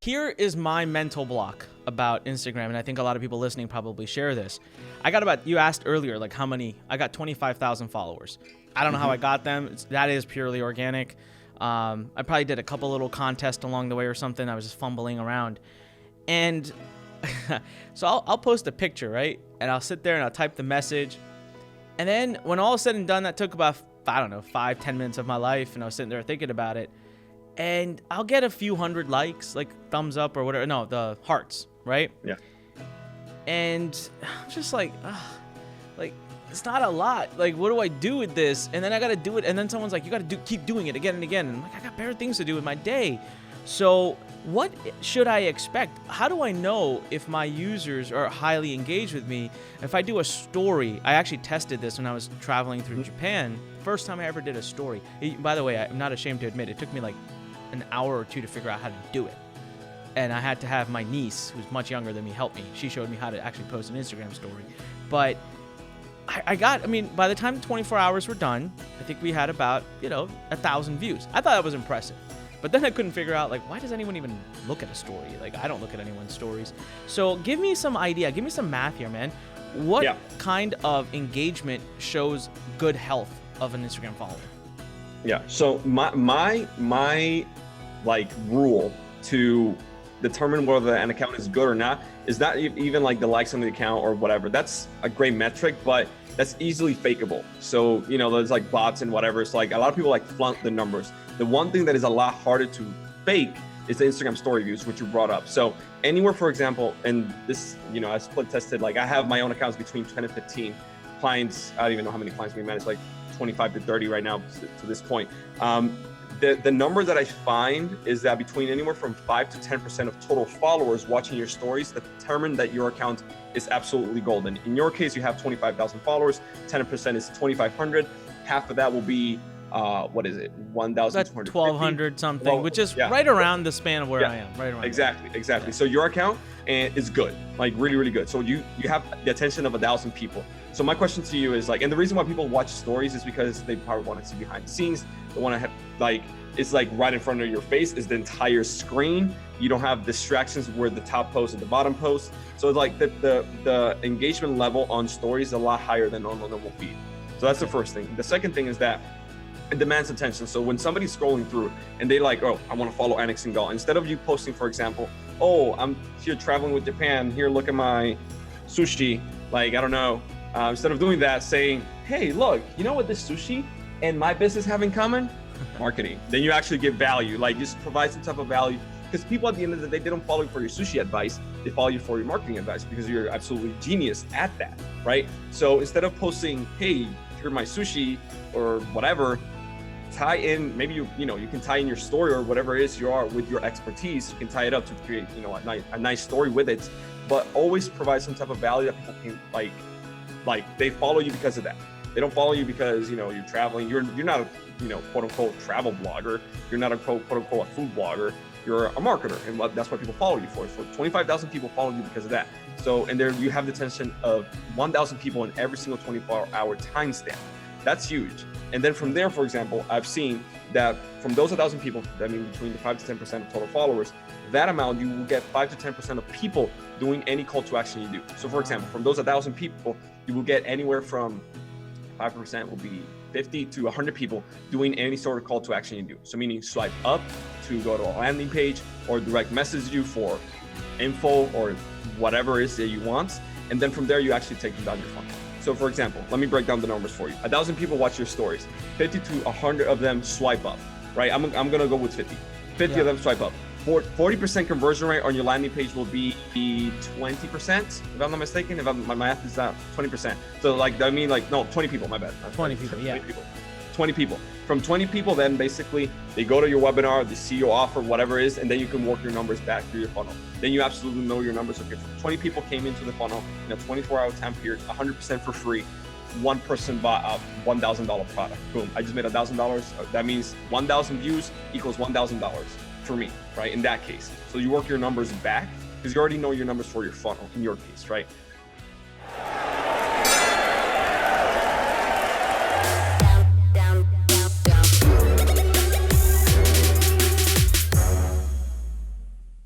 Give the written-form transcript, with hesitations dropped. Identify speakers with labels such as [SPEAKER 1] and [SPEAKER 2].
[SPEAKER 1] Here is my mental block about Instagram, and I think a lot of people listening probably share this. You asked earlier, like how many, I got 25,000 followers. I don't know how I got them. That is purely organic. I probably did a couple little contests along the way or something. I was just fumbling around. And so I'll post a picture, right? And I'll sit there and I'll type the message. And then when all is said and done, that took about, 5-10 minutes of my life. And I was sitting there thinking about it. And I'll get a few hundred likes, like thumbs up or whatever. No, the hearts, right?
[SPEAKER 2] Yeah.
[SPEAKER 1] And I'm just like, it's not a lot. Like, what do I do with this? And then I got to do it. And then someone's like, you got to keep doing it again and again. And I'm like, I got better things to do with my day. So what should I expect? How do I know if my users are highly engaged with me? If I do a story, I actually tested this when I was traveling through Japan. First time I ever did a story. By the way, I'm not ashamed to admit, it took me like an hour or two to figure out how to do it. And I had to have my niece, who's much younger than me, help me. She showed me how to actually post an Instagram story. But by the time 24 hours were done, I think we had about, 1,000 views. I thought that was impressive. But then I couldn't figure out, why does anyone even look at a story? I don't look at anyone's stories. So give me some idea. Give me some math here, man. What kind of engagement shows good health of an Instagram follower?
[SPEAKER 2] Yeah. So my rule to determine whether an account is good or not is not even the likes on the account or whatever. That's a great metric, but that's easily fakeable. So, there's bots and whatever. So a lot of people flaunt the numbers. The one thing that is a lot harder to fake is the Instagram story views, which you brought up. So anywhere, for example, and this, I split tested, I have my own accounts between 10 and 15 clients. I don't even know how many clients we manage, 25 to 30 right now to this point. The number that I find is that between anywhere from 5 to 10% of total followers watching your stories that determine that your account is absolutely golden. In your case, you have 25,000 followers, 10% is 2,500. Half of that will be, 1,200.
[SPEAKER 1] 1,200 something, which is right around the span of where I am. Right around.
[SPEAKER 2] Exactly.
[SPEAKER 1] Yeah.
[SPEAKER 2] So your account is good, really, really good. So you have the attention of 1,000 people. So my question to you is and the reason why people watch stories is because they probably want to see behind the scenes. They want to have it's right in front of your face is the entire screen. You don't have distractions where the top post and the bottom post. So the engagement level on stories is a lot higher than on normal feed. So that's the first thing. The second thing is that it demands attention. So when somebody's scrolling through and they I want to follow Anik Singal, instead of you posting, for example, I'm here traveling with Japan, here, look at my sushi, I don't know. Instead of doing that, saying, hey, look, you know what this sushi and my business have in common? Marketing. Then you actually give value, just provide some type of value. Because people at the end of the day, they don't follow you for your sushi advice, they follow you for your marketing advice because you're absolutely genius at that, right? So instead of posting, hey, here's my sushi or whatever, tie in, maybe you can tie in your story or whatever it is you are with your expertise. You can tie it up to create, a nice story with it, but always provide some type of value that people can they follow you because of that. They don't follow you because, you're traveling. You're not a, quote unquote travel blogger. You're not a quote unquote a food blogger. You're a marketer. And that's what people follow you for. So 25,000 people follow you because of that. So, and there you have the attention of 1,000 people in every single 24-hour timestamp. That's huge. And then from there, for example, I've seen that from those 1,000 people, between the 5 to 10% of total followers, that amount, you will get 5 to 10% of people doing any call to action you do. So for example, from those 1,000 people, you will get anywhere from 5% will be 50 to 100 people doing any sort of call to action you do. So meaning swipe up to go to a landing page or direct message you for info or whatever it is that you want. And then from there, you actually take them down your funnel. So for example, let me break down the numbers for you. 1,000 people watch your stories. 50 to 100 of them swipe up, right? I'm gonna go with 50. 50 of them swipe up. 40% conversion rate on your landing page will be 20%, if I'm not mistaken. My math is not 20%. So 20 people, my bad.
[SPEAKER 1] 20 people, yeah.
[SPEAKER 2] 20 people. From 20 people, then basically they go to your webinar, they see your offer, whatever it is, and then you can work your numbers back through your funnel. Then you absolutely know your numbers. Okay, 20 people came into the funnel in a 24-hour time period, 100% for free. One person bought a $1,000 product. Boom, I just made $1,000. That means 1,000 views equals $1,000 for me, right? In that case. So you work your numbers back because you already know your numbers for your funnel in your case, right?